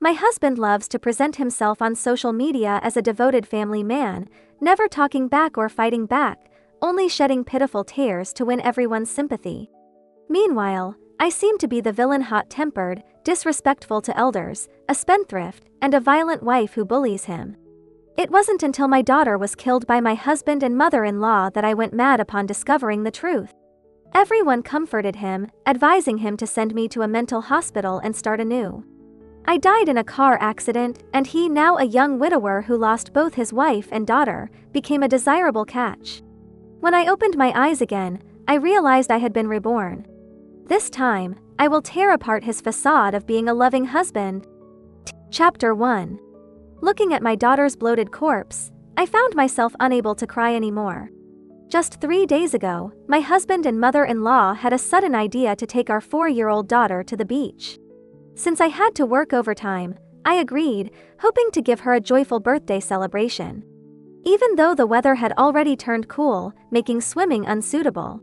My husband loves to present himself on social media as a devoted family man, never talking back or fighting back, only shedding pitiful tears to win everyone's sympathy. Meanwhile, I seem to be the villain, hot-tempered, disrespectful to elders, a spendthrift, and a violent wife who bullies him. It wasn't until my daughter was killed by my husband and mother-in-law that I went mad upon discovering the truth. Everyone comforted him, advising him to send me to a mental hospital and start anew. I died in a car accident, and he, now a young widower who lost both his wife and daughter, became a desirable catch. When I opened my eyes again, I realized I had been reborn. This time, I will tear apart his facade of being a loving husband. Chapter 1. Looking at my daughter's bloated corpse, I found myself unable to cry anymore. Just 3 days ago, my husband and mother-in-law had a sudden idea to take our 4-year-old daughter to the beach. Since I had to work overtime, I agreed, hoping to give her a joyful birthday celebration. Even though the weather had already turned cool, making swimming unsuitable.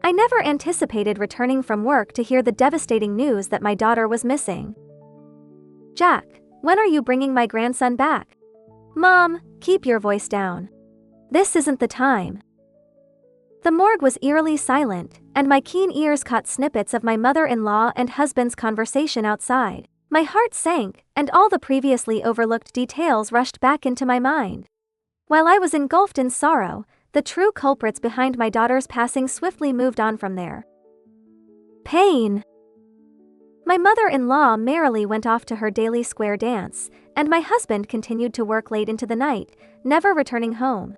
I never anticipated returning from work to hear the devastating news that my daughter was missing. "Jack, when are you bringing my grandson back?" "Mom, keep your voice down. This isn't the time." The morgue was eerily silent, and my keen ears caught snippets of my mother-in-law and husband's conversation outside. My heart sank, and all the previously overlooked details rushed back into my mind. While I was engulfed in sorrow, the true culprits behind my daughter's passing swiftly moved on from there. Pain. My mother-in-law merrily went off to her daily square dance, and my husband continued to work late into the night, never returning home.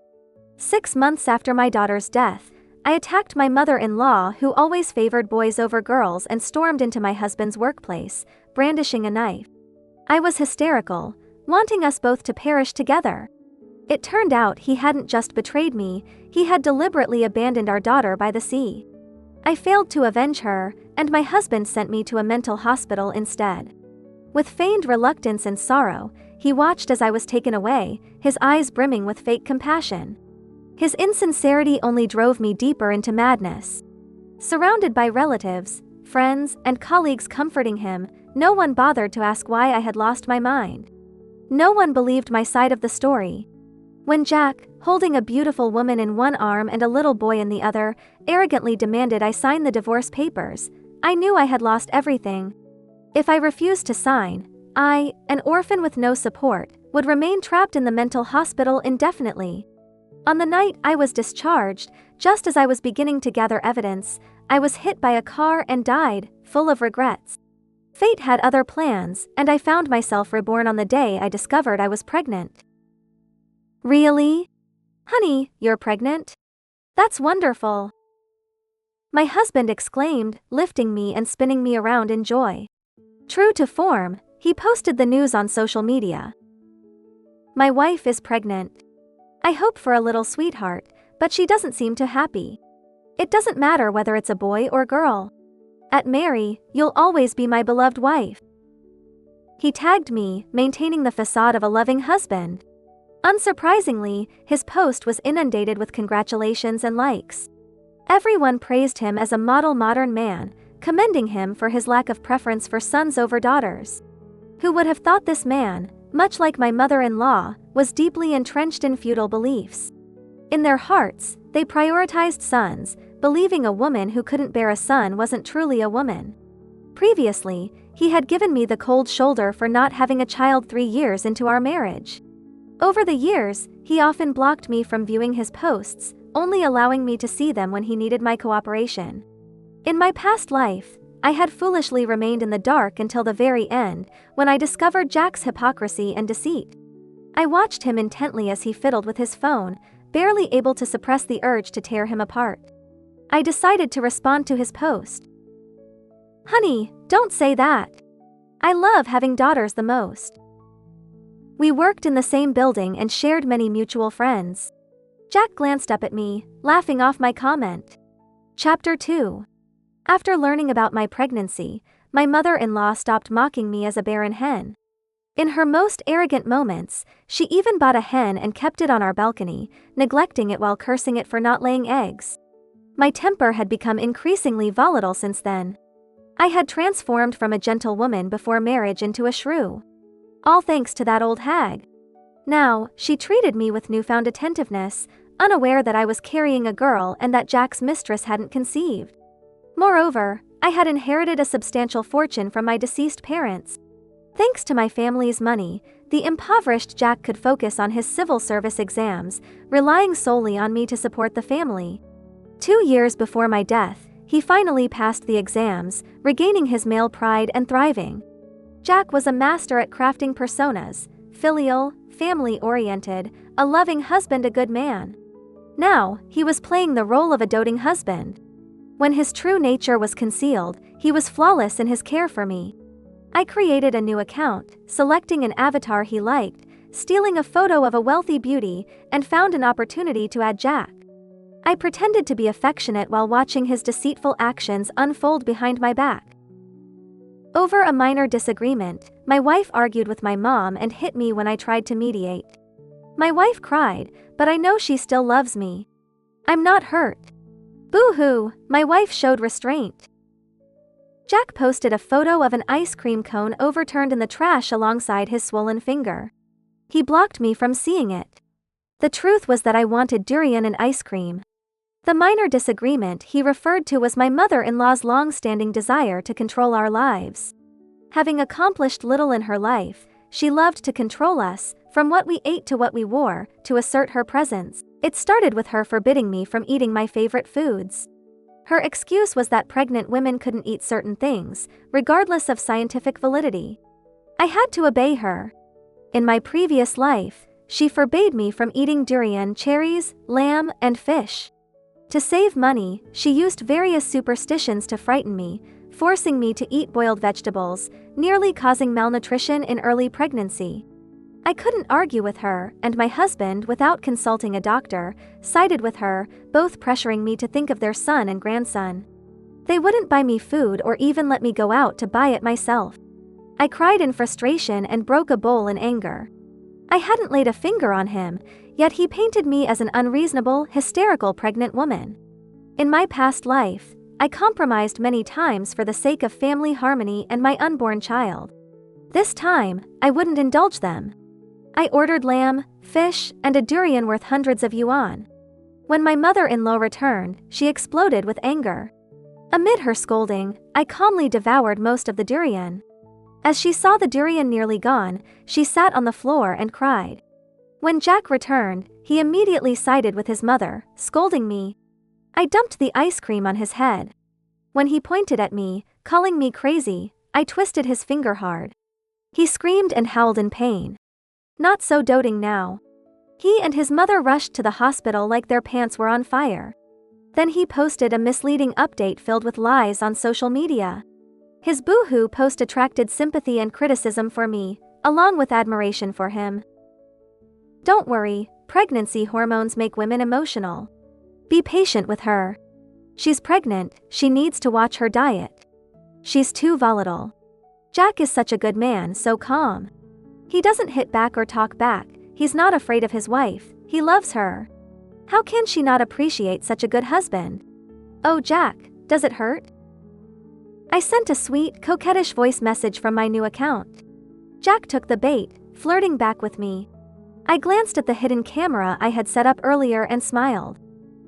6 months after my daughter's death, I attacked my mother-in-law, who always favored boys over girls, and stormed into my husband's workplace, brandishing a knife. I was hysterical, wanting us both to perish together. It turned out he hadn't just betrayed me, he had deliberately abandoned our daughter by the sea. I failed to avenge her, and my husband sent me to a mental hospital instead. With feigned reluctance and sorrow, he watched as I was taken away, his eyes brimming with fake compassion. His insincerity only drove me deeper into madness. Surrounded by relatives, friends, and colleagues comforting him, no one bothered to ask why I had lost my mind. No one believed my side of the story. When Jack, holding a beautiful woman in one arm and a little boy in the other, arrogantly demanded I sign the divorce papers, I knew I had lost everything. If I refused to sign, I, an orphan with no support, would remain trapped in the mental hospital indefinitely. On the night I was discharged, just as I was beginning to gather evidence, I was hit by a car and died, full of regrets. Fate had other plans, and I found myself reborn on the day I discovered I was pregnant. "Really? Honey, you're pregnant? That's wonderful!" my husband exclaimed, lifting me and spinning me around in joy. True to form, he posted the news on social media. "My wife is pregnant. I hope for a little sweetheart, but she doesn't seem too happy. It doesn't matter whether it's a boy or girl. At Mary, you'll always be my beloved wife." He tagged me, maintaining the facade of a loving husband. Unsurprisingly, his post was inundated with congratulations and likes. Everyone praised him as a model modern man, commending him for his lack of preference for sons over daughters. Who would have thought this man, much like my mother-in-law, was deeply entrenched in feudal beliefs? In their hearts, they prioritized sons, believing a woman who couldn't bear a son wasn't truly a woman. Previously, he had given me the cold shoulder for not having a child 3 years into our marriage. Over the years, he often blocked me from viewing his posts, only allowing me to see them when he needed my cooperation. In my past life, I had foolishly remained in the dark until the very end, when I discovered Jack's hypocrisy and deceit. I watched him intently as he fiddled with his phone, barely able to suppress the urge to tear him apart. I decided to respond to his post. "Honey, don't say that. I love having daughters the most. We worked in the same building and shared many mutual friends." Jack glanced up at me, laughing off my comment. Chapter 2. After learning about my pregnancy, my mother-in-law stopped mocking me as a barren hen. In her most arrogant moments, she even bought a hen and kept it on our balcony, neglecting it while cursing it for not laying eggs. My temper had become increasingly volatile since then. I had transformed from a gentle woman before marriage into a shrew. all thanks to that old hag. Now, she treated me with newfound attentiveness, unaware that I was carrying a girl and that Jack's mistress hadn't conceived. Moreover, I had inherited a substantial fortune from my deceased parents. Thanks to my family's money, the impoverished Jack could focus on his civil service exams, relying solely on me to support the family. 2 years before my death, he finally passed the exams, regaining his male pride and thriving. Jack was a master at crafting personas: filial, family-oriented, a loving husband, a good man. Now, he was playing the role of a doting husband. When his true nature was concealed, he was flawless in his care for me. I created a new account, selecting an avatar he liked, stealing a photo of a wealthy beauty, and found an opportunity to add Jack. I pretended to be affectionate while watching his deceitful actions unfold behind my back. Over a minor disagreement, my wife argued with my mom and hit me when I tried to mediate. My wife cried, but I know she still loves me. I'm not hurt. Boo-hoo, my wife showed restraint. Jack posted a photo of an ice cream cone overturned in the trash alongside his swollen finger. He blocked me from seeing it. The truth was that I wanted durian and ice cream. The minor disagreement he referred to was my mother-in-law's long-standing desire to control our lives. Having accomplished little in her life, she loved to control us, from what we ate to what we wore, to assert her presence. It started with her forbidding me from eating my favorite foods. Her excuse was that pregnant women couldn't eat certain things, regardless of scientific validity. I had to obey her. In my previous life, she forbade me from eating durian, cherries, lamb, and fish. To save money, she used various superstitions to frighten me, forcing me to eat boiled vegetables, nearly causing malnutrition in early pregnancy. I couldn't argue with her, and my husband, without consulting a doctor, sided with her, both pressuring me to think of their son and grandson. They wouldn't buy me food or even let me go out to buy it myself. I cried in frustration and broke a bowl in anger. I hadn't laid a finger on him, yet he painted me as an unreasonable, hysterical pregnant woman. In my past life, I compromised many times for the sake of family harmony and my unborn child. This time, I wouldn't indulge them. I ordered lamb, fish, and a durian worth hundreds of yuan. When my mother-in-law returned, she exploded with anger. Amid her scolding, I calmly devoured most of the durian. As she saw the durian nearly gone, she sat on the floor and cried. When Jack returned, he immediately sided with his mother, scolding me. I dumped the ice cream on his head. When he pointed at me, calling me crazy, I twisted his finger hard. He screamed and howled in pain. Not so doting now. He and his mother rushed to the hospital like their pants were on fire. Then he posted a misleading update filled with lies on social media. His boohoo post attracted sympathy and criticism for me, along with admiration for him. Don't worry, pregnancy hormones make women emotional. Be patient with her. She's pregnant, she needs to watch her diet. She's too volatile. Jack is such a good man, so calm. He doesn't hit back or talk back, he's not afraid of his wife, he loves her. How can she not appreciate such a good husband? Oh Jack, does it hurt? I sent a sweet, coquettish voice message from my new account. Jack took the bait, flirting back with me. I glanced at the hidden camera I had set up earlier and smiled.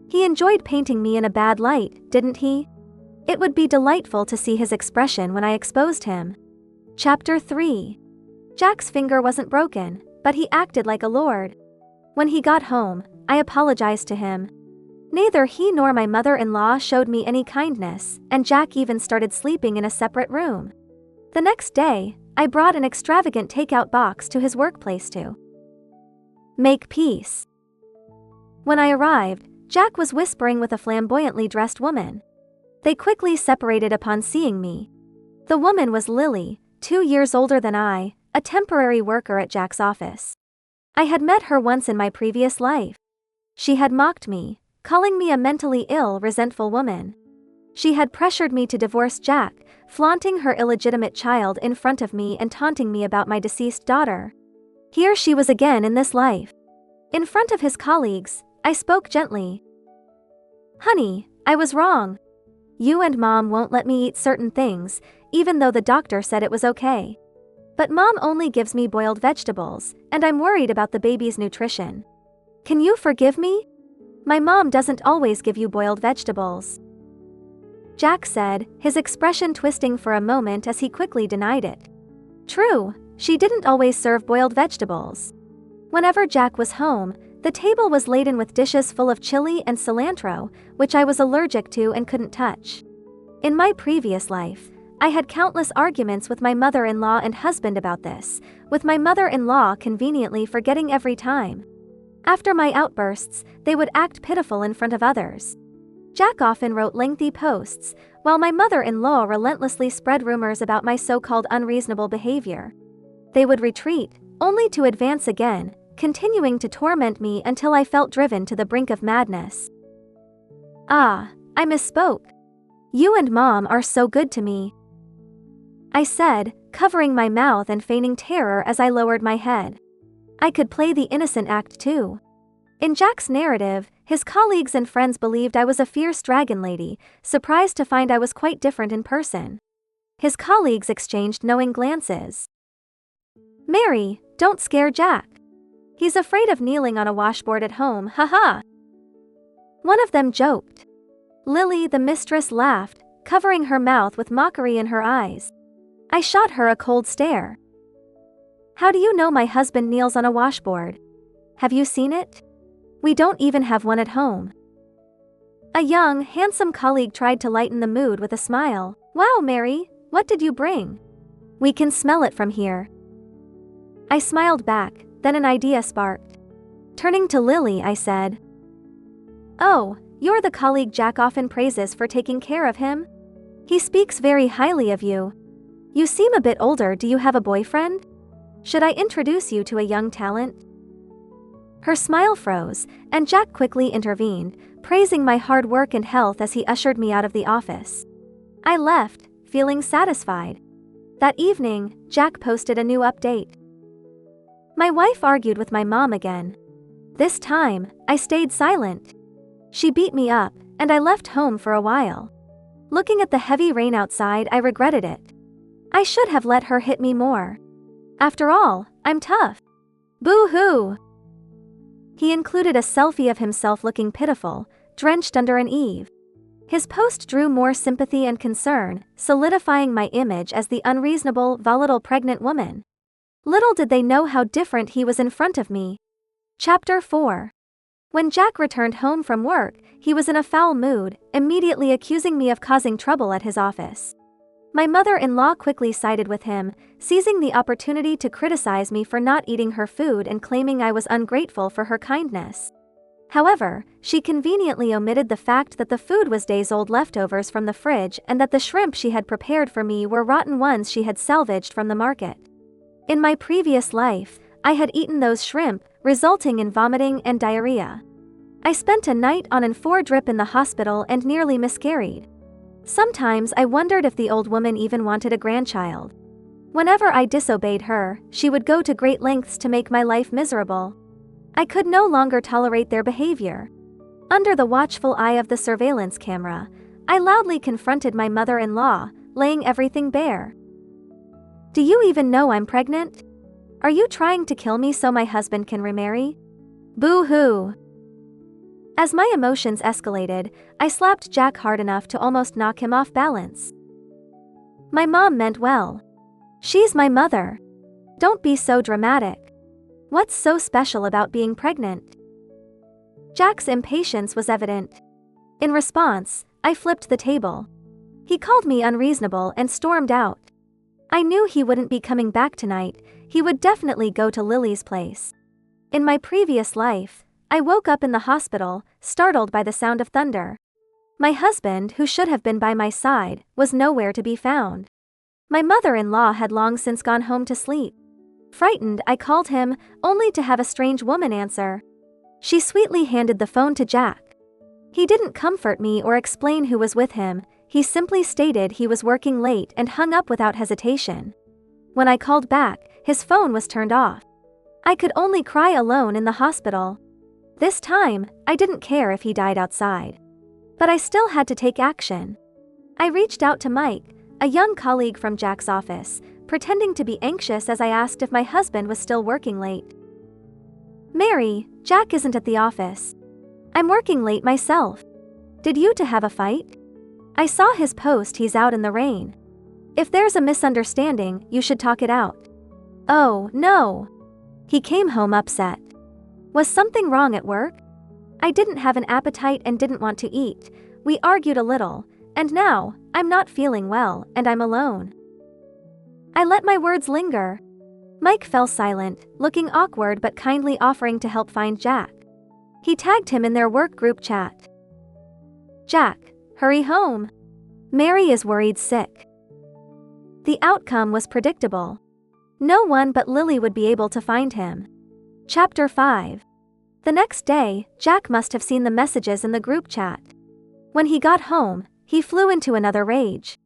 He enjoyed painting me in a bad light, didn't he? It would be delightful to see his expression when I exposed him. Chapter 3. Jack's finger wasn't broken, but he acted like a lord. When he got home, I apologized to him. Neither he nor my mother-in-law showed me any kindness, and Jack even started sleeping in a separate room. The next day, I brought an extravagant takeout box to his workplace to make peace. When I arrived, Jack was whispering with a flamboyantly dressed woman. They quickly separated upon seeing me. The woman was Lily, 2 years older than I, a temporary worker at Jack's office. I had met her once in my previous life. She had mocked me, calling me a mentally ill, resentful woman. She had pressured me to divorce Jack, flaunting her illegitimate child in front of me and taunting me about my deceased daughter. Here she was again in this life. In front of his colleagues, I spoke gently. Honey, I was wrong. You and Mom won't let me eat certain things, even though the doctor said it was okay. But Mom only gives me boiled vegetables, and I'm worried about the baby's nutrition. Can you forgive me? My mom doesn't always give you boiled vegetables. Jack said, his expression twisting for a moment as he quickly denied it. True, she didn't always serve boiled vegetables. Whenever Jack was home, the table was laden with dishes full of chili and cilantro, which I was allergic to and couldn't touch. In my previous life, I had countless arguments with my mother-in-law and husband about this, with my mother-in-law conveniently forgetting every time. After my outbursts, they would act pitiful in front of others. Jack often wrote lengthy posts, while my mother-in-law relentlessly spread rumors about my so-called unreasonable behavior. They would retreat, only to advance again, continuing to torment me until I felt driven to the brink of madness. Ah, I misspoke. You and Mom are so good to me, I said, covering my mouth and feigning terror as I lowered my head. I could play the innocent act too. In Jack's narrative, his colleagues and friends believed I was a fierce dragon lady, surprised to find I was quite different in person. His colleagues exchanged knowing glances. Mary, don't scare Jack. He's afraid of kneeling on a washboard at home, haha. One of them joked. Lily, the mistress, laughed, covering her mouth with mockery in her eyes. I shot her a cold stare. How do you know my husband kneels on a washboard? Have you seen it? We don't even have one at home. A young, handsome colleague tried to lighten the mood with a smile. Wow, Mary, what did you bring? We can smell it from here. I smiled back, then an idea sparked. Turning to Lily, I said, Oh, you're the colleague Jack often praises for taking care of him? He speaks very highly of you. You seem a bit older, do you have a boyfriend? Should I introduce you to a young talent? Her smile froze, and Jack quickly intervened, praising my hard work and health as he ushered me out of the office. I left, feeling satisfied. That evening, Jack posted a new update. My wife argued with my mom again. This time, I stayed silent. She beat me up, and I left home for a while. Looking at the heavy rain outside, I regretted it. I should have let her hit me more. After all, I'm tough. Boo-hoo! He included a selfie of himself looking pitiful, drenched under an eave. His post drew more sympathy and concern, solidifying my image as the unreasonable, volatile pregnant woman. Little did they know how different he was in front of me. Chapter 4. When Jack returned home from work, he was in a foul mood, immediately accusing me of causing trouble at his office. My mother-in-law quickly sided with him, seizing the opportunity to criticize me for not eating her food and claiming I was ungrateful for her kindness. However, she conveniently omitted the fact that the food was days-old leftovers from the fridge and that the shrimp she had prepared for me were rotten ones she had salvaged from the market. In my previous life, I had eaten those shrimp, resulting in vomiting and diarrhea. I spent a night on an 4-drip in the hospital and nearly miscarried. Sometimes I wondered if the old woman even wanted a grandchild. Whenever I disobeyed her, she would go to great lengths to make my life miserable. I could no longer tolerate their behavior. Under the watchful eye of the surveillance camera, I loudly confronted my mother-in-law, laying everything bare. Do you even know I'm pregnant? Are you trying to kill me so my husband can remarry? Boo-hoo! As my emotions escalated, I slapped Jack hard enough to almost knock him off balance. My mom meant well. She's my mother. Don't be so dramatic. What's so special about being pregnant? Jack's impatience was evident. In response, I flipped the table. He called me unreasonable and stormed out. I knew he wouldn't be coming back tonight, he would definitely go to Lily's place. In my previous life, I woke up in the hospital, startled by the sound of thunder. My husband, who should have been by my side, was nowhere to be found. My mother-in-law had long since gone home to sleep. Frightened, I called him, only to have a strange woman answer. She sweetly handed the phone to Jack. He didn't comfort me or explain who was with him, he simply stated he was working late and hung up without hesitation. When I called back, his phone was turned off. I could only cry alone in the hospital. This time, I didn't care if he died outside. But I still had to take action. I reached out to Mike, a young colleague from Jack's office, pretending to be anxious as I asked if my husband was still working late. "Mary, Jack isn't at the office. I'm working late myself. Did you two have a fight? I saw his post, he's out in the rain. If there's a misunderstanding, you should talk it out." "Oh, no." He came home upset. "Was something wrong at work?" I didn't have an appetite and didn't want to eat. We argued a little, and now, I'm not feeling well, and I'm alone. I let my words linger. Mike fell silent, looking awkward but kindly offering to help find Jack. He tagged him in their work group chat. "Jack, hurry home. Mary is worried sick." The outcome was predictable. No one but Lily would be able to find him. Chapter 5. The next day, Jack must have seen the messages in the group chat. When he got home, he flew into another rage.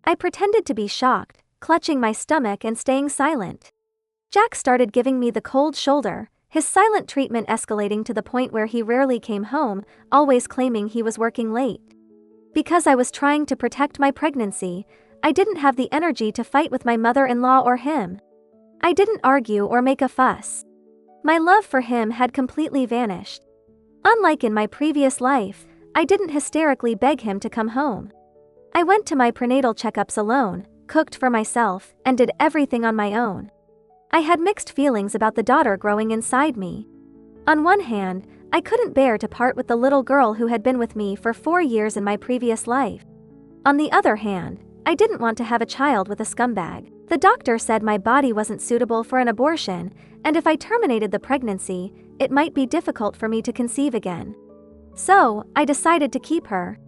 I pretended to be shocked, clutching my stomach and staying silent. Jack started giving me the cold shoulder, his silent treatment escalating to the point where he rarely came home, always claiming he was working late. Because I was trying to protect my pregnancy, I didn't have the energy to fight with my mother-in-law or him. I didn't argue or make a fuss. My love for him had completely vanished. Unlike in my previous life, I didn't hysterically beg him to come home. I went to my prenatal checkups alone, cooked for myself, and did everything on my own. I had mixed feelings about the daughter growing inside me. On one hand, I couldn't bear to part with the little girl who had been with me for 4 years in my previous life. On the other hand, I didn't want to have a child with a scumbag. The doctor said my body wasn't suitable for an abortion, and if I terminated the pregnancy, it might be difficult for me to conceive again. So, I decided to keep her.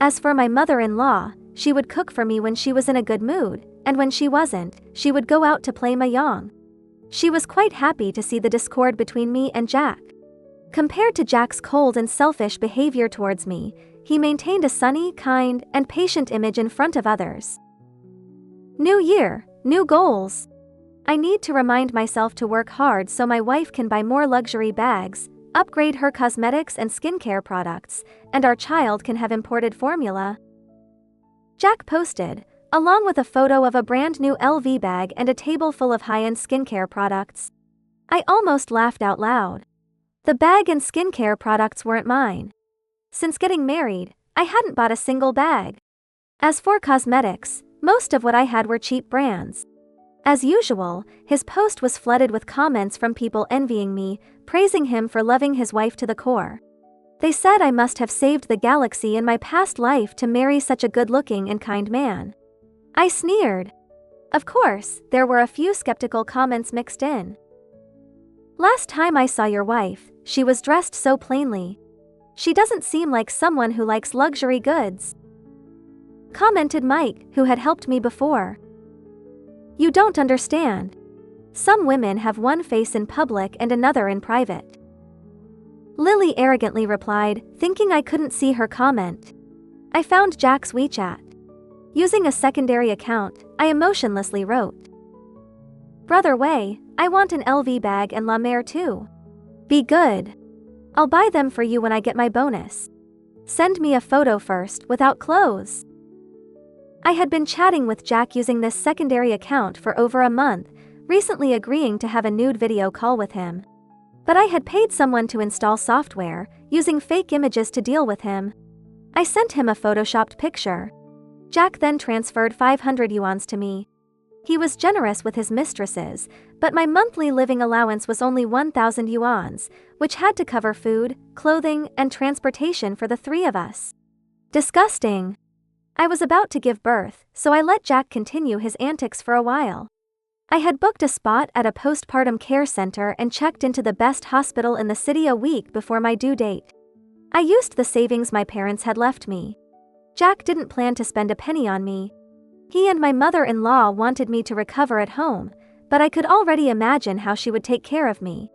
As for my mother-in-law, she would cook for me when she was in a good mood, and when she wasn't, she would go out to play mahjong. She was quite happy to see the discord between me and Jack. Compared to Jack's cold and selfish behavior towards me, he maintained a sunny, kind, and patient image in front of others. New year, new goals. I need to remind myself to work hard so my wife can buy more luxury bags, upgrade her cosmetics and skincare products, and our child can have imported formula. Jack posted, along with a photo of a brand new LV bag and a table full of high-end skincare products. I almost laughed out loud. The bag and skincare products weren't mine. Since getting married, I hadn't bought a single bag. As for cosmetics, most of what I had were cheap brands. As usual, his post was flooded with comments from people envying me, praising him for loving his wife to the core. They said I must have saved the galaxy in my past life to marry such a good-looking and kind man. I sneered. Of course, there were a few skeptical comments mixed in. "Last time I saw your wife, she was dressed so plainly. She doesn't seem like someone who likes luxury goods," commented Mike, who had helped me before. "You don't understand. Some women have one face in public and another in private." Lily arrogantly replied, thinking I couldn't see her comment. I found Jack's WeChat. Using a secondary account, I emotionlessly wrote, "Brother Wei, I want an LV bag and La Mer too. Be good. I'll buy them for you when I get my bonus. Send me a photo first, without clothes." I had been chatting with Jack using this secondary account for over a month, recently agreeing to have a nude video call with him. But I had paid someone to install software, using fake images to deal with him. I sent him a photoshopped picture. Jack then transferred 500 yuans to me. He was generous with his mistresses, but my monthly living allowance was only 1,000 yuans, which had to cover food, clothing, and transportation for the 3 of us. Disgusting. I was about to give birth, so I let Jack continue his antics for a while. I had booked a spot at a postpartum care center and checked into the best hospital in the city a week before my due date. I used the savings my parents had left me. Jack didn't plan to spend a penny on me. He and my mother-in-law wanted me to recover at home, but I could already imagine how she would take care of me.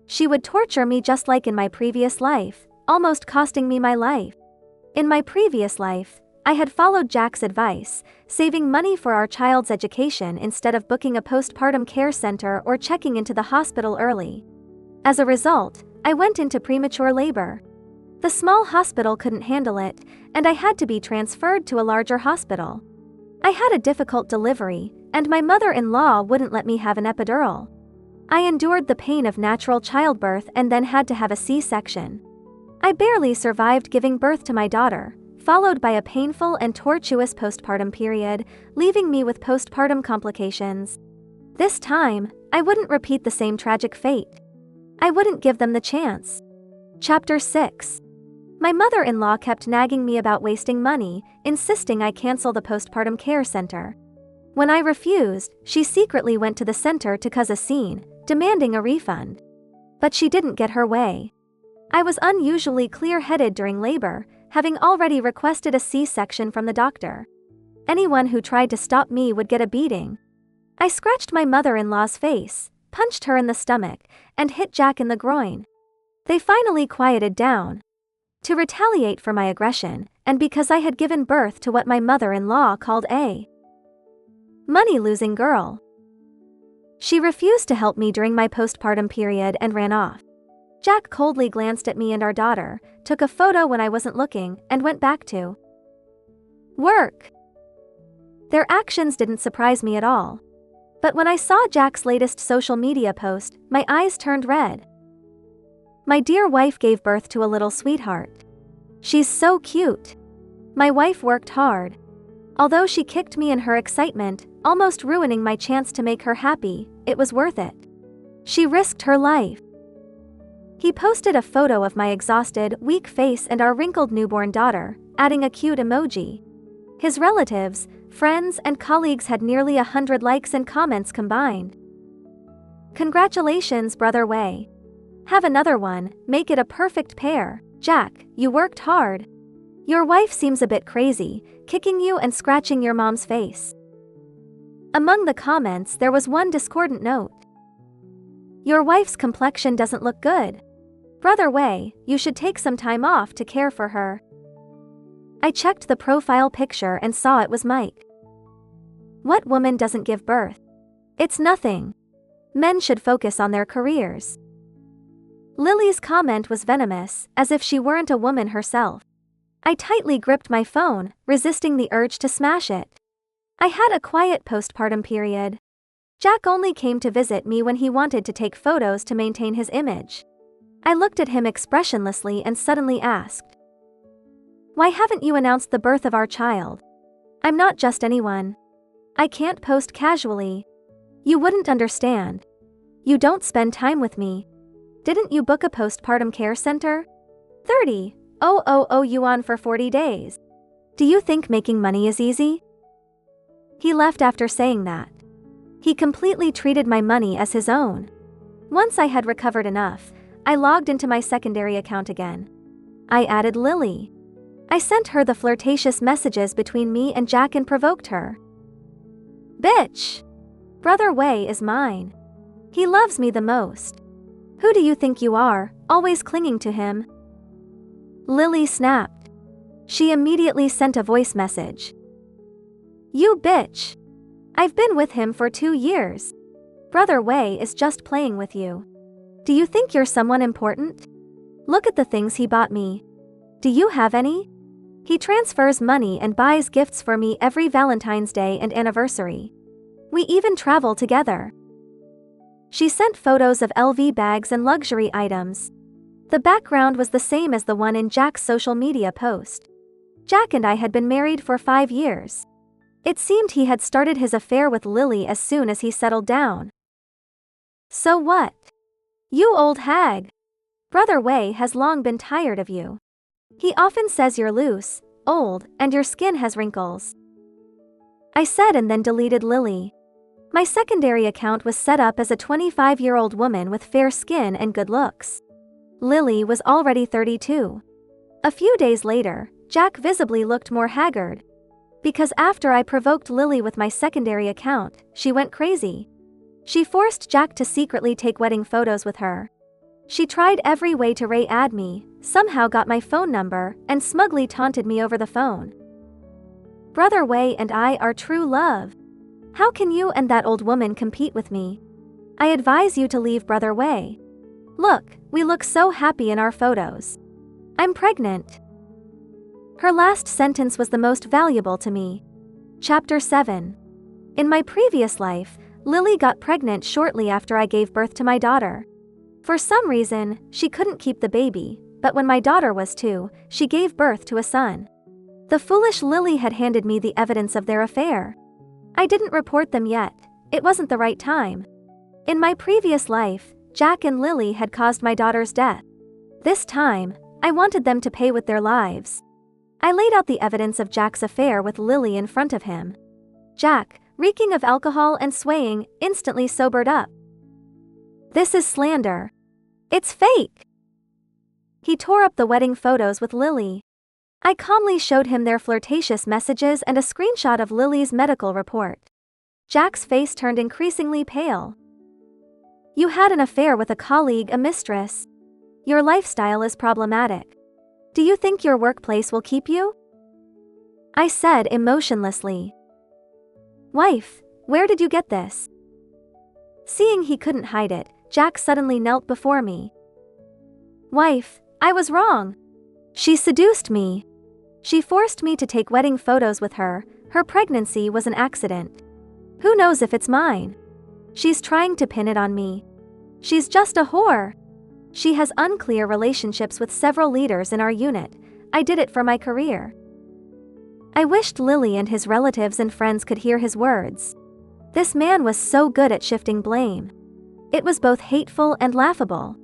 She would torture me just like in my previous life, almost costing me my life. In my previous life, I had followed Jack's advice, saving money for our child's education instead of booking a postpartum care center or checking into the hospital early. As a result, I went into premature labor. The small hospital couldn't handle it, and I had to be transferred to a larger hospital. I had a difficult delivery, and my mother-in-law wouldn't let me have an epidural. I endured the pain of natural childbirth and then had to have a C-section. I barely survived giving birth to my daughter, followed by a painful and tortuous postpartum period, leaving me with postpartum complications. This time, I wouldn't repeat the same tragic fate. I wouldn't give them the chance. Chapter 6. My mother-in-law kept nagging me about wasting money, insisting I cancel the postpartum care center. When I refused, she secretly went to the center to cause a scene, demanding a refund. But she didn't get her way. I was unusually clear-headed during labor, having already requested a C-section from the doctor. Anyone who tried to stop me would get a beating. I scratched my mother-in-law's face, punched her in the stomach, and hit Jack in the groin. They finally quieted down. To retaliate for my aggression, and because I had given birth to what my mother-in-law called a money-losing girl. She refused to help me during my postpartum period and ran off. Jack coldly glanced at me and our daughter, took a photo when I wasn't looking, and went back to work. Their actions didn't surprise me at all. But when I saw Jack's latest social media post, my eyes turned red. My dear wife gave birth to a little sweetheart. She's so cute. My wife worked hard. Although she kicked me in her excitement, almost ruining my chance to make her happy, it was worth it. She risked her life. He posted a photo of my exhausted, weak face and our wrinkled newborn daughter, adding a cute emoji. His relatives, friends, and colleagues had nearly 100 likes and comments combined. Congratulations, Brother Wei. Have another one, make it a perfect pair. Jack, you worked hard. Your wife seems a bit crazy, kicking you and scratching your mom's face. Among the comments there was one discordant note. Your wife's complexion doesn't look good. Brother Wei, you should take some time off to care for her. I checked the profile picture and saw it was Mike. What woman doesn't give birth? It's nothing. Men should focus on their careers. Lily's comment was venomous, as if she weren't a woman herself. I tightly gripped my phone, resisting the urge to smash it. I had a quiet postpartum period. Jack only came to visit me when he wanted to take photos to maintain his image. I looked at him expressionlessly and suddenly asked, "Why haven't you announced the birth of our child? I'm not just anyone. I can't post casually. You wouldn't understand. You don't spend time with me. Didn't you book a postpartum care center? 30,000 yuan for 40 days. Do you think making money is easy?" He left after saying that. He completely treated my money as his own. Once I had recovered enough, I logged into my secondary account again. I added Lily. I sent her the flirtatious messages between me and Jack and provoked her. Bitch! Brother Wei is mine. He loves me the most. Who do you think you are, always clinging to him? Lily snapped. She immediately sent a voice message. You bitch! I've been with him for 2 years. Brother Wei is just playing with you. Do you think you're someone important? Look at the things he bought me. Do you have any? He transfers money and buys gifts for me every Valentine's Day and anniversary. We even travel together. She sent photos of LV bags and luxury items. The background was the same as the one in Jack's social media post. Jack and I had been married for 5 years. It seemed he had started his affair with Lily as soon as he settled down. So what? You old hag. Brother Wei has long been tired of you. He often says you're loose, old, and your skin has wrinkles. I said and then deleted Lily. My secondary account was set up as a 25-year-old woman with fair skin and good looks. Lily was already 32. A few days later, Jack visibly looked more haggard. Because after I provoked Lily with my secondary account, she went crazy. She forced Jack to secretly take wedding photos with her. She tried every way to add me, somehow got my phone number, and smugly taunted me over the phone. Brother Wei and I are true love. How can you and that old woman compete with me? I advise you to leave Brother Wei. Look, we look so happy in our photos. I'm pregnant. Her last sentence was the most valuable to me. Chapter 7. In my previous life, Lily got pregnant shortly after I gave birth to my daughter. For some reason, she couldn't keep the baby, but when my daughter was 2, she gave birth to a son. The foolish Lily had handed me the evidence of their affair. I didn't report them yet. It wasn't the right time. In my previous life, Jack and Lily had caused my daughter's death. This time, I wanted them to pay with their lives. I laid out the evidence of Jack's affair with Lily in front of him. Jack, reeking of alcohol and swaying, instantly sobered up. "This is slander. It's fake." He tore up the wedding photos with Lily. I calmly showed him their flirtatious messages and a screenshot of Lily's medical report. Jack's face turned increasingly pale. "You had an affair with a colleague, a mistress. Your lifestyle is problematic. Do you think your workplace will keep you?" I said emotionlessly. "Wife, where did you get this?" Seeing he couldn't hide it, Jack suddenly knelt before me. "Wife, I was wrong. She seduced me. She forced me to take wedding photos with her. Her pregnancy was an accident. Who knows if it's mine? She's trying to pin it on me. She's just a whore. She has unclear relationships with several leaders in our unit. I did it for my career." I wished Lily and his relatives and friends could hear his words. This man was so good at shifting blame. It was both hateful and laughable.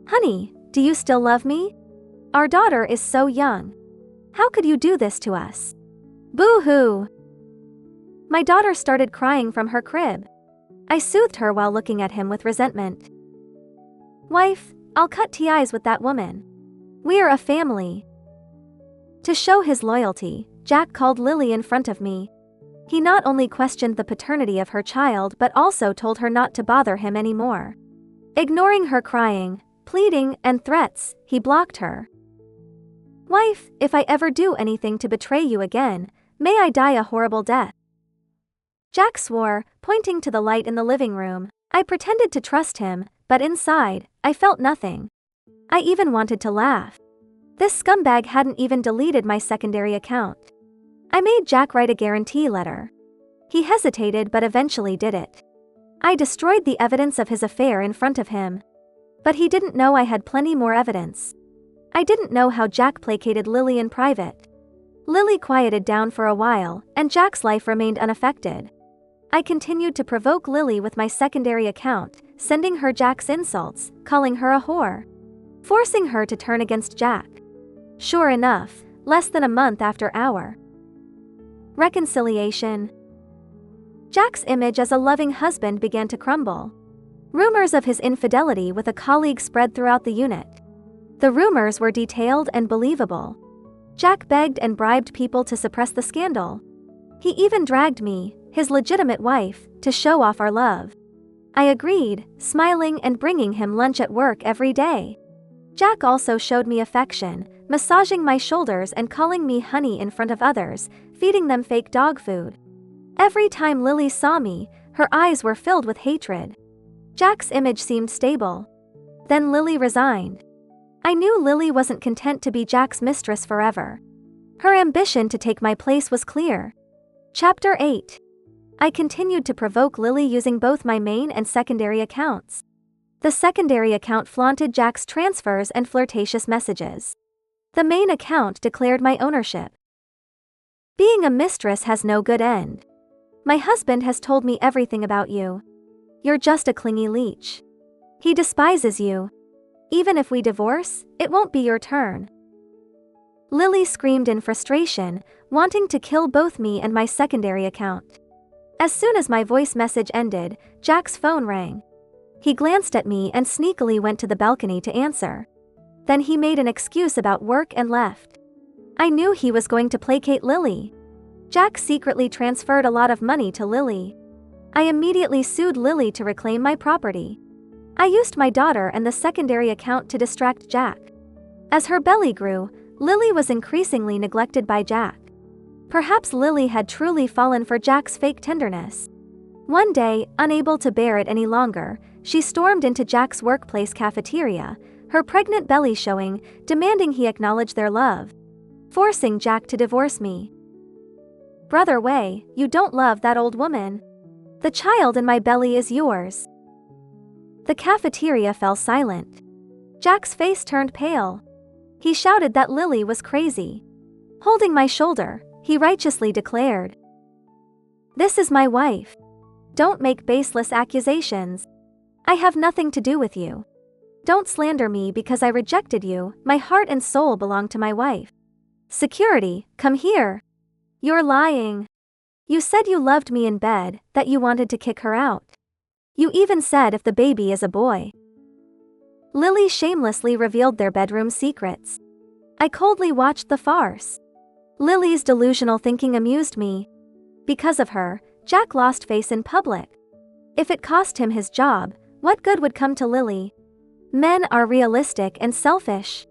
"Honey, do you still love me? Our daughter is so young. How could you do this to us? Boo-hoo." My daughter started crying from her crib. I soothed her while looking at him with resentment. "Wife, I'll cut ties with that woman. We're a family." To show his loyalty, Jack called Lily in front of me. He not only questioned the paternity of her child but also told her not to bother him anymore. Ignoring her crying, pleading, and threats, he blocked her. "Wife, if I ever do anything to betray you again, may I die a horrible death." Jack swore, pointing to the light in the living room. I pretended to trust him, but inside, I felt nothing. I even wanted to laugh. This scumbag hadn't even deleted my secondary account. I made Jack write a guarantee letter. He hesitated but eventually did it. I destroyed the evidence of his affair in front of him. But he didn't know I had plenty more evidence. I didn't know how Jack placated Lily in private. Lily quieted down for a while, and Jack's life remained unaffected. I continued to provoke Lily with my secondary account, sending her Jack's insults, calling her a whore, forcing her to turn against Jack. Sure enough, less than a month after our reconciliation, Jack's image as a loving husband began to crumble. Rumors of his infidelity with a colleague spread throughout the unit. The rumors were detailed and believable. Jack begged and bribed people to suppress the scandal. He even dragged me, his legitimate wife, to show off our love. I agreed, smiling and bringing him lunch at work every day. Jack also showed me affection, massaging my shoulders and calling me honey in front of others, feeding them fake dog food. Every time Lily saw me, her eyes were filled with hatred. Jack's image seemed stable. Then Lily resigned. I knew Lily wasn't content to be Jack's mistress forever. Her ambition to take my place was clear. Chapter 8. I continued to provoke Lily using both my main and secondary accounts. The secondary account flaunted Jack's transfers and flirtatious messages. The main account declared my ownership. Being a mistress has no good end. My husband has told me everything about you. You're just a clingy leech. He despises you. Even if we divorce, it won't be your turn. Lily screamed in frustration, wanting to kill both me and my secondary account. As soon as my voice message ended, Jack's phone rang. He glanced at me and sneakily went to the balcony to answer. Then he made an excuse about work and left. I knew he was going to placate Lily. Jack secretly transferred a lot of money to Lily. I immediately sued Lily to reclaim my property. I used my daughter and the secondary account to distract Jack. As her belly grew, Lily was increasingly neglected by Jack. Perhaps Lily had truly fallen for Jack's fake tenderness. One day, unable to bear it any longer, she stormed into Jack's workplace cafeteria, her pregnant belly showing, demanding he acknowledge their love, forcing Jack to divorce me. Brother Wei, you don't love that old woman. The child in my belly is yours. The cafeteria fell silent. Jack's face turned pale. He shouted that Lily was crazy. Holding my shoulder, he righteously declared, "This is my wife. Don't make baseless accusations. I have nothing to do with you. Don't slander me because I rejected you. My heart and soul belong to my wife. Security, come here. You're lying. You said you loved me in bed, that you wanted to kick her out. You even said if the baby is a boy." Lily shamelessly revealed their bedroom secrets. I coldly watched the farce. Lily's delusional thinking amused me. Because of her, Jack lost face in public. If it cost him his job, what good would come to Lily? Men are realistic and selfish.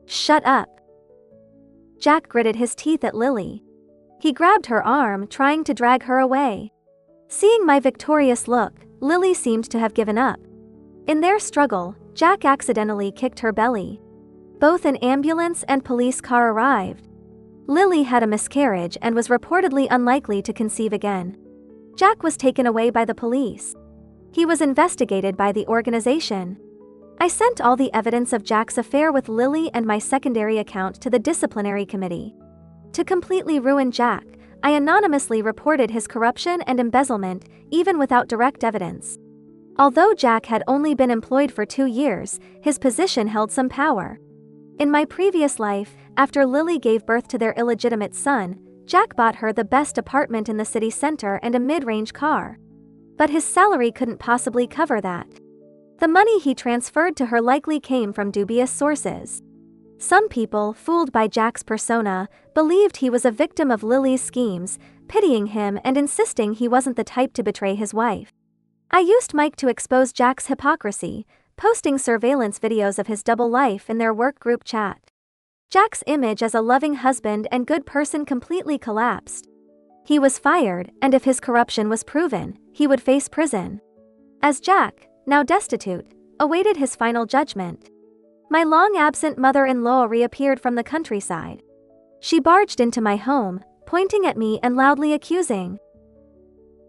Shut up. Jack gritted his teeth at Lily. He grabbed her arm, trying to drag her away. Seeing my victorious look, Lily seemed to have given up. In their struggle, Jack accidentally kicked her belly. Both an ambulance and police car arrived. Lily had a miscarriage and was reportedly unlikely to conceive again. Jack was taken away by the police. He was investigated by the organization. I sent all the evidence of Jack's affair with Lily and my secondary account to the disciplinary committee. To completely ruin Jack, I anonymously reported his corruption and embezzlement, even without direct evidence. Although Jack had only been employed for 2 years, his position held some power. In my previous life, after Lily gave birth to their illegitimate son, Jack bought her the best apartment in the city center and a mid-range car. But his salary couldn't possibly cover that. The money he transferred to her likely came from dubious sources. Some people, fooled by Jack's persona, believed he was a victim of Lily's schemes, pitying him and insisting he wasn't the type to betray his wife. I used Mike to expose Jack's hypocrisy, posting surveillance videos of his double life in their work group chat. Jack's image as a loving husband and good person completely collapsed. He was fired, and if his corruption was proven, he would face prison. As Jack, now destitute, awaited his final judgment, my long-absent mother-in-law reappeared from the countryside. She barged into my home, pointing at me and loudly accusing,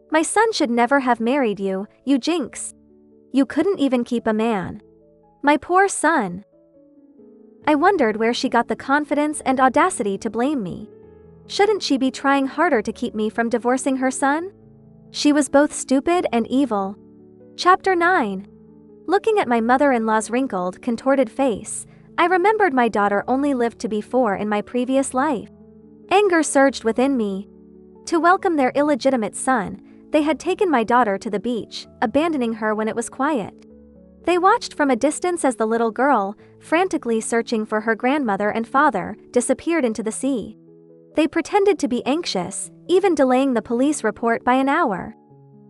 "My son should never have married you, you jinx. You couldn't even keep a man. My poor son." I wondered where she got the confidence and audacity to blame me. Shouldn't she be trying harder to keep me from divorcing her son? She was both stupid and evil. Chapter 9. Looking at my mother-in-law's wrinkled, contorted face, I remembered my daughter only lived to be 4 in my previous life. Anger surged within me. To welcome their illegitimate son, they had taken my daughter to the beach, abandoning her when it was quiet. They watched from a distance as the little girl, frantically searching for her grandmother and father, disappeared into the sea. They pretended to be anxious, even delaying the police report by an hour.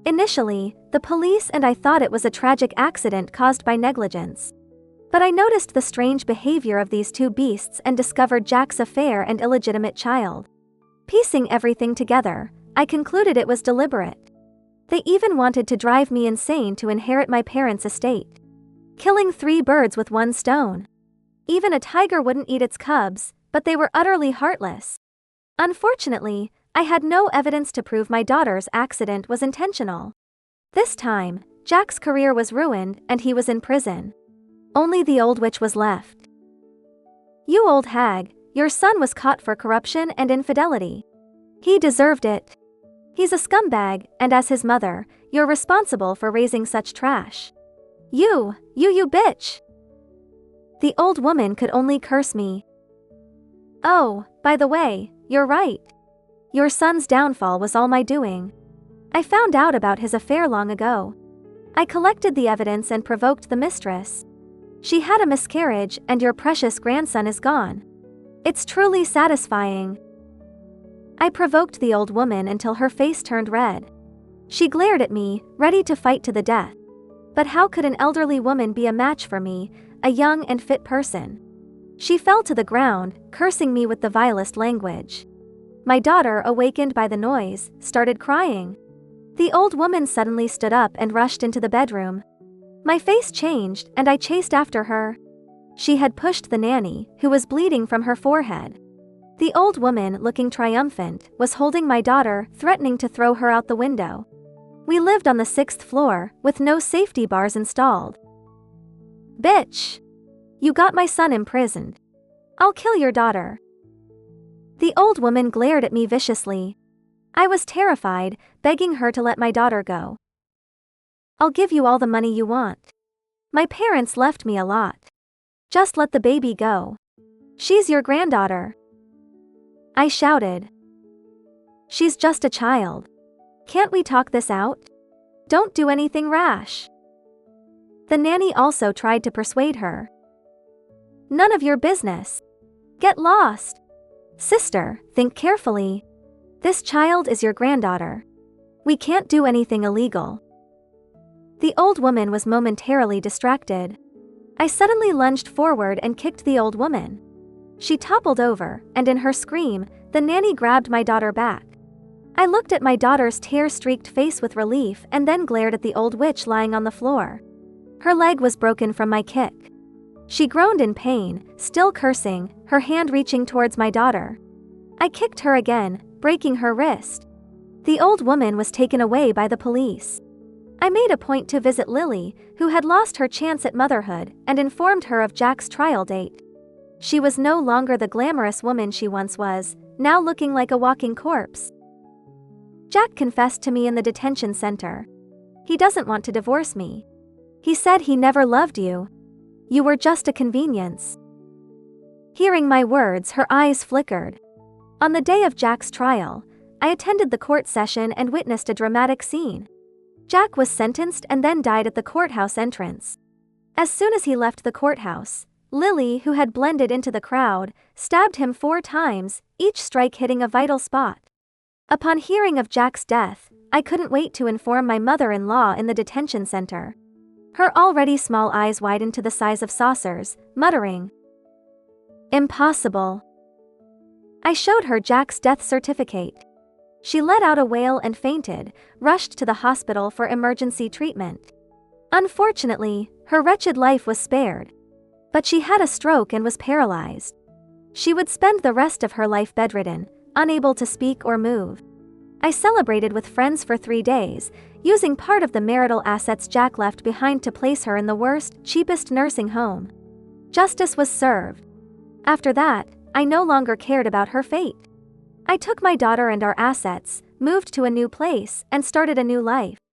Initially, the police and I thought it was a tragic accident caused by negligence. But I noticed the strange behavior of these 2 beasts and discovered Jack's affair and illegitimate child. Piecing everything together, I concluded it was deliberate. They even wanted to drive me insane to inherit my parents' estate. Killing 3 birds with 1 stone. Even a tiger wouldn't eat its cubs, but they were utterly heartless. Unfortunately, I had no evidence to prove my daughter's accident was intentional. This time, Jack's career was ruined and he was in prison. Only the old witch was left. "You old hag, your son was caught for corruption and infidelity. He deserved it. He's a scumbag, and as his mother, you're responsible for raising such trash. You bitch." The old woman could only curse me. "Oh, by the way, you're right. Your son's downfall was all my doing. I found out about his affair long ago. I collected the evidence and provoked the mistress. She had a miscarriage and your precious grandson is gone. It's truly satisfying." I provoked the old woman until her face turned red. She glared at me, ready to fight to the death. But how could an elderly woman be a match for me, a young and fit person? She fell to the ground, cursing me with the vilest language. My daughter, awakened by the noise, started crying. The old woman suddenly stood up and rushed into the bedroom. My face changed, and I chased after her. She had pushed the nanny, who was bleeding from her forehead. The old woman, looking triumphant, was holding my daughter, threatening to throw her out the window. We lived on the 6th floor, with no safety bars installed. "Bitch! You got my son imprisoned. I'll kill your daughter." The old woman glared at me viciously. I was terrified, begging her to let my daughter go. "I'll give you all the money you want. My parents left me a lot. Just let the baby go. She's your granddaughter," I shouted. "She's just a child. Can't we talk this out? Don't do anything rash." The nanny also tried to persuade her. "None of your business. Get lost. Sister, think carefully. This child is your granddaughter. We can't do anything illegal." The old woman was momentarily distracted. I suddenly lunged forward and kicked the old woman. She toppled over, and in her scream, the nanny grabbed my daughter back. I looked at my daughter's tear-streaked face with relief and then glared at the old witch lying on the floor. Her leg was broken from my kick. She groaned in pain, still cursing, her hand reaching towards my daughter. I kicked her again, breaking her wrist. The old woman was taken away by the police. I made a point to visit Lily, who had lost her chance at motherhood, and informed her of Jack's trial date. She was no longer the glamorous woman she once was, now looking like a walking corpse. Jack confessed to me in the detention center. He doesn't want to divorce me. He said he never loved you. You were just a convenience. Hearing my words, her eyes flickered. On the day of Jack's trial, I attended the court session and witnessed a dramatic scene. Jack was sentenced and then died at the courthouse entrance. As soon as he left the courthouse, Lily, who had blended into the crowd, stabbed him 4 times, each strike hitting a vital spot. Upon hearing of Jack's death, I couldn't wait to inform my mother-in-law in the detention center. Her already small eyes widened to the size of saucers, muttering, "Impossible." I showed her Jack's death certificate. She let out a wail and fainted, rushed to the hospital for emergency treatment. Unfortunately, her wretched life was spared. But she had a stroke and was paralyzed. She would spend the rest of her life bedridden, unable to speak or move. I celebrated with friends for 3 days, using part of the marital assets Jack left behind to place her in the worst, cheapest nursing home. Justice was served. After that, I no longer cared about her fate. I took my daughter and our assets, moved to a new place, and started a new life.